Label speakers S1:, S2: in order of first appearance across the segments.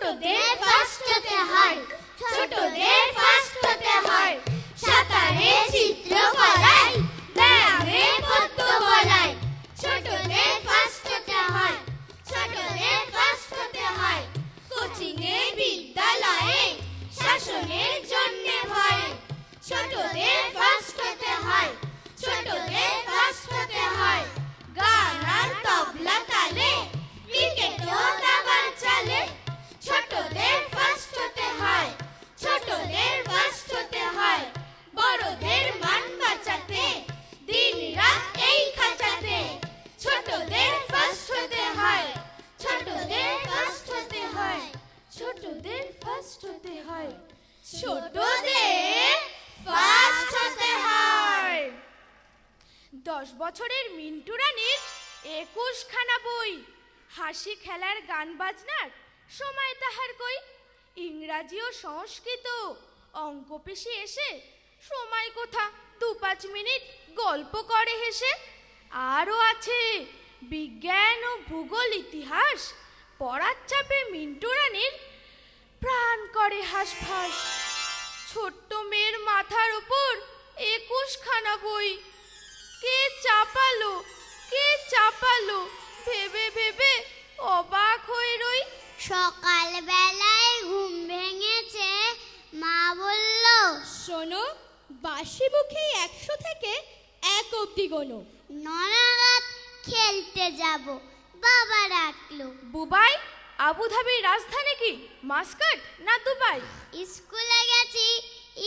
S1: ছোটদের ফার্স্ট হতে হয়, ছোটদের ফার্স্ট হতে হয়। সাঁতারে চিত্র করাই, ব্যায়ামে পদ্য বলাই, ছোটদের ফার্স্ট হতে হয়, ছোটদের ফার্স্ট হতে হয়। কোচিংয়ে বিদ্যালয়ে শাসনের জন্য ভয়ে, ছোটদের ফার্স্ট হতে হয়, ছোটদের ফার্স্ট হতে হয়। গান আর তবলা তালে ক্রিকেটও দাবার চালে, ছোটদের ফার্স্ট হতে হয়, ছোটদের ফার্স্ট হতে হয়। বড়দের মান বাঁচাতে দিন রাত এই খাঁচাতে, ছোটদের ফার্স্ট হতে হয়, ছোটদের ফার্স্ট হতে হয়, ছোটদের ফার্স্ট হতে হয়, ছোটদের ফার্স্ট হতে হয়।
S2: 10 বছরের মিন্টু রানীর 21 খানা বই, হাসি খেলার গান বাজনার সময় তাহার কই। ইংরাজি ও সংস্কৃত অঙ্ক পিসি এসে সময় কোথা 2-5 মিনিট গল্প করে হেসে। আরও আছে বিজ্ঞান ও ভূগোল ইতিহাস, পড়ার চাপে মিন্টু রানীর প্রাণ করে হাঁসফাঁস। ছোট্ট মেয়ের মাথার উপর 21 খানা বই, কে চাপালো, কে চাপালো, ভেবে ভেবে অবাক হয়ে রই।
S1: সকাল বেলায় ঘুম ভেঙেছে, মা বলল,
S3: শোনো, বাসি মুখে 100 থেকে 1 অবধি গোনো।
S1: 9 নাগাদ খেলতে যাব, বাবা ডাকলো।
S2: বুবাই, আবুধাবির রাজধানী কি মাস্কাট না দুবাই?
S1: স্কুলে গেছি,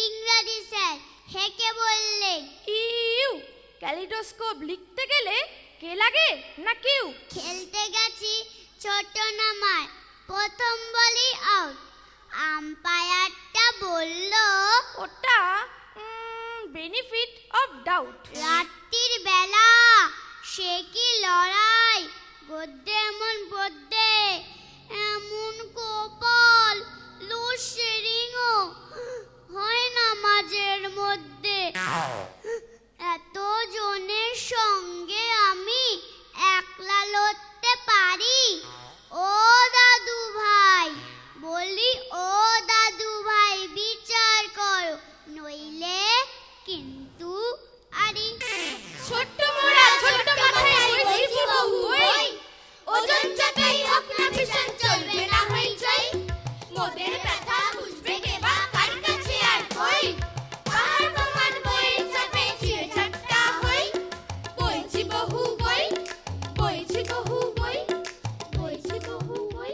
S1: ইংরেজি স্যার হেঁকে বললেন,
S2: ইউ ক্যালিডোস্কোপ লিখতে গেলে কে লাগে না কেউ?
S1: খেলতে গেছি, ছোট নামায় প্রথম বলই আউট। আম্পায়ারটা বলল,
S2: ওটা বেনিফিট অফ ডাউট।
S1: রাত্রির বেলা সে কি লড়াই, গদ্যে এমন পদ্যে এমন কপাল, লোড শেডিংও হয় না মাঝের মধ্যে। এত জনের সঙ্গে আমি একলা লড়তে পারি? ও দাদু ভাই, বলি ও দাদু ভাই, বিচার করো, নইলে কিন্তু আরি।
S2: ছোট্ট মোড়া ছোট্ট মাথায় বইছি বহু বই, ওজন চাকাই হোক না ভীষণ চলবে না হইচই। মোদের ব্যথা বুঝবে কে বা কার কাছে আর কই, পাহাড় প্রমাণ বইয়ের চাপে চিড়ে ঠাট্টা হই। বইছি বহু বই, বইছি বহু বই, বইছি বহু বই।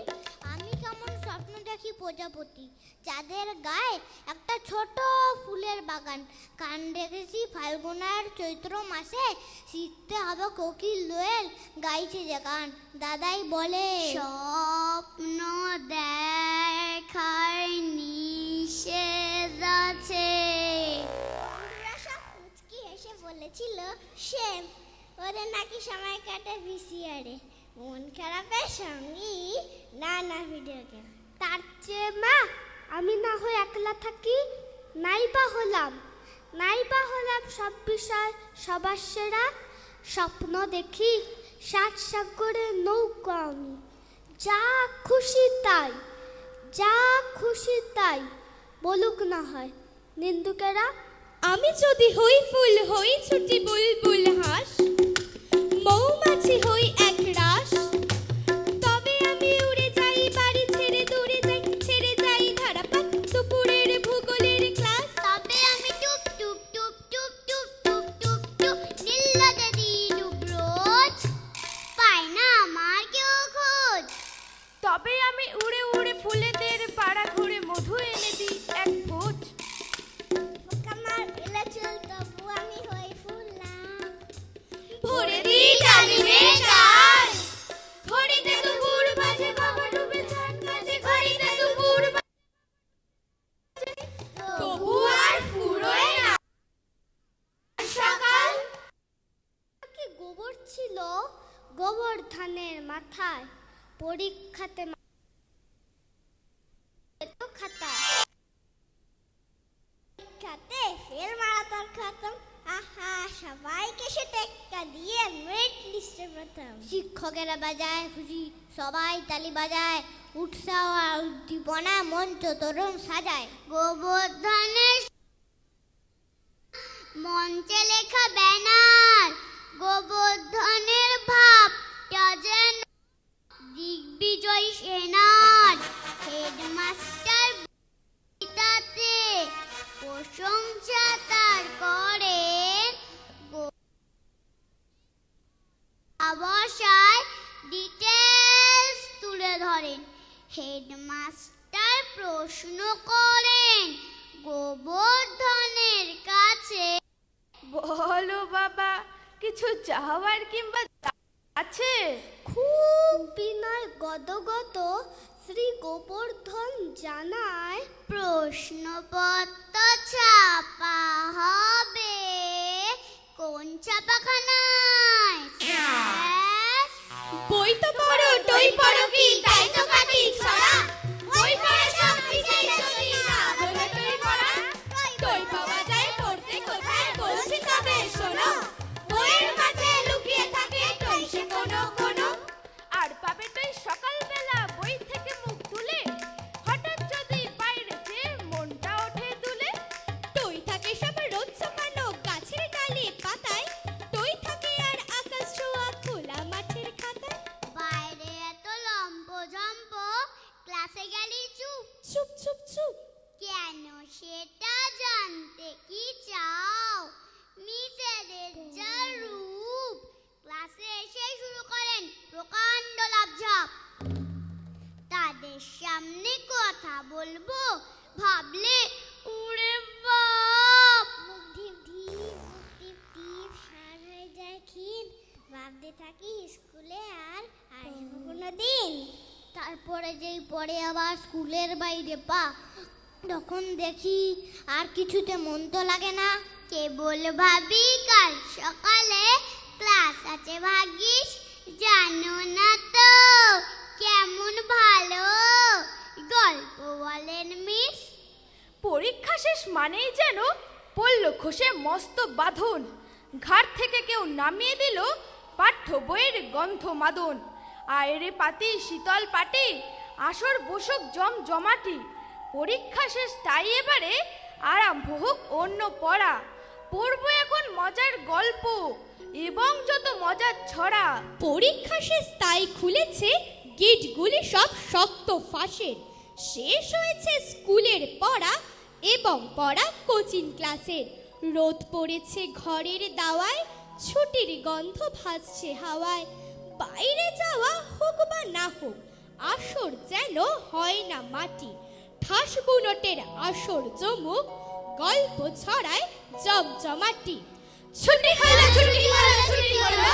S1: আমি কেমন স্বপ্ন দেখি প্রজাপতি, যাদের গায়ে একটা ছোট ফুলের বাগান। কান রেখেছি ফাল্গুনার চৈত্র মাসে, শিখতে হবে কোকিল দোয়েল, গাইছে যে গান। দাদাই বলে, স্বপ্ন দেখার নিষেধ আছে। সব কুচকি হেসে বলেছিল, সেম, ওদের নাকি সময় কাটে ভিসিআরে, মন খারাপের সঙ্গী নানা ভিডিও গেম। তার চেয়ে মা আমি না হয় একলা থাকি, নাইবা হলাম সব বিষয় সবার সেরা। স্বপ্ন দেখি 7 সাগরে নৌকা আমি, যা খুশি তাই, যা খুশি তাই বলুক না হয় নিন্দুকেরা।
S3: আমি যদি হই ফুল, হই ছুটি বুলবুল হাঁস, মৌমাছি হই এক রাস, তবে আমি উড়ে যাই বাড়ি ছেড়ে দূরে যাই, ছেড়ে যাই ধারাপাত দুপুরের ভূগোলের ক্লাস।
S1: তবে আমি টুপ টুপ টুপ টুপ টুপ টুপ টুপ টুপ নীলনদে দিই ডুব রোজ, পাই না আমার কেউ খোঁজ।
S2: তবে আমি উড়ে উড়ে ফুলেদের পাড়া ঘুরে মধু এনে দিই এক ভোজ।
S1: আমার বেলা চল, তবু আমি হই ফুল না।
S2: ভরে দিই ডালিমে ডাল, ঘড়িতে দুপুর বাজে, বাবা ডুবে চাঁদ বাজে, ঘড়িতে দুপুর বাজে, তবু আর ফুরোয় না সকাল।
S1: কি গোবর ছিল গোবর্ধনের মাথায়, পরীক্ষাতে খাতে ফেল মারা তার খতম। আহা, সবাইকে সে টেক্কা দিয়ে মেরিট লিস্টে
S3: প্রথম।
S1: শিক্ষকেরা বাজায় খুশি, সবাই তালি বাজায়, উৎসাহ আর উদ্দীপনা মঞ্চ তরুণ সাজায়। গোবর্ধনের মঞ্চে লেখা ব্যানার, গোবর্ধনের ভাবটা যেন দিগ্বিজয় সেনার। হেডমাস্টার তাতে প্রশংসা তার করেন, অবশ্যই ডিটেলস তুলে ধরেন। হেডমাস্টার প্রশ্ন করেন গোবর্ধনের কাছে,
S2: বলো বাবা, কিছু চাওয়ার কিংবা আছে?
S3: খুব বিনয় গদগদ শ্রী গোবর্ধন জানায়,
S1: প্রশ্নপত্র ছাপা হবে কোন ছাপাখানায়? স্যার,
S3: বই তো পড়ো, টই পড়ো কি, তাই তো কাটি ছড়া। বই পড়া সব বিষয় যদি না হলো টই পড়া, টই পাওয়া যায় পড়তে কোথায় বলছি তবে শোনো। বইয়ের মাঝে লুকিয়ে থাকে টই সে কোনো কোনো।
S2: আর পাবে তুই সকালবেলা বই থেকে মুখ তুলে, হঠাৎ যদি বাইরে যেয়ে মনটা ওঠে দুলে।
S3: টই থাকে সব রোদ শুকানো গাছের ডালে পাতায়, টই থাকে আর আকাশ ছোঁয়া খোলা মাঠের খাতায়।
S1: বাইরে এত লম্প ঝম্প, ক্লাসে গেলি চুপ।
S3: চুপ চুপ চুপ,
S1: কেন সেটা জানতে কি চাও? মিসেদের যা রূপ, ক্লাসে এসে শুরু করেন প্রকাণ্ড লাফঝাপ। তাদের সামনে কথা বলবো ভাবলে উড়ে বাপ, মুখ ঢিপ ঢিপ, মুখ টিপ টিপ, সার হয়ে যায় ক্ষীণ। ভাবতে থাকি স্কুলে আর আসবো কোনোদিন। তারপরে যেই পরে আবার স্কুলের বাইরে পা, তখন দেখি আর কিছুতে মন তো লাগে না। কেবল ভাবি কাল সকালে ক্লাস আছে ভাগ্যিস, জানো না তো কেমন ভালো গল্প বলেন মিস।
S2: পরীক্ষা শেষ মানেই যেন পড়ল খসে মস্ত বাঁধন, ঘাট থেকে কেউ নামিয়ে দিল পাঠ্য বইয়ের গন্ধ মাদন। আয়রে পাতি শীতল পাটি, আসর বসুক জমজমাটি। পরীক্ষা শেষ তাই এবারে আরম্ভ হোক অন্য পড়া। পড়বো এখন মজার গল্প এবং যত মজার ছড়া।
S3: পরীক্ষা শেষ তাই খুলেছে গেটগুলি সব শক্ত ফাঁসের। শেষ হয়েছে স্কুলের পড়া এবং পড়া কোচিং ক্লাসের। রোদ পড়েছে ঘরের দাওয়ায়, ছুটির গন্ধ ভাসছে হাওয়ায়। বাইরে যাওয়া হোক বা না হোক, আসর যেন হয় না মাটি। ঠাস বুনটের আসর জমুক, গল্প ছড়ায় জমজমাটি। ছুটি হলো ছুটি হলো ছুটি হলো,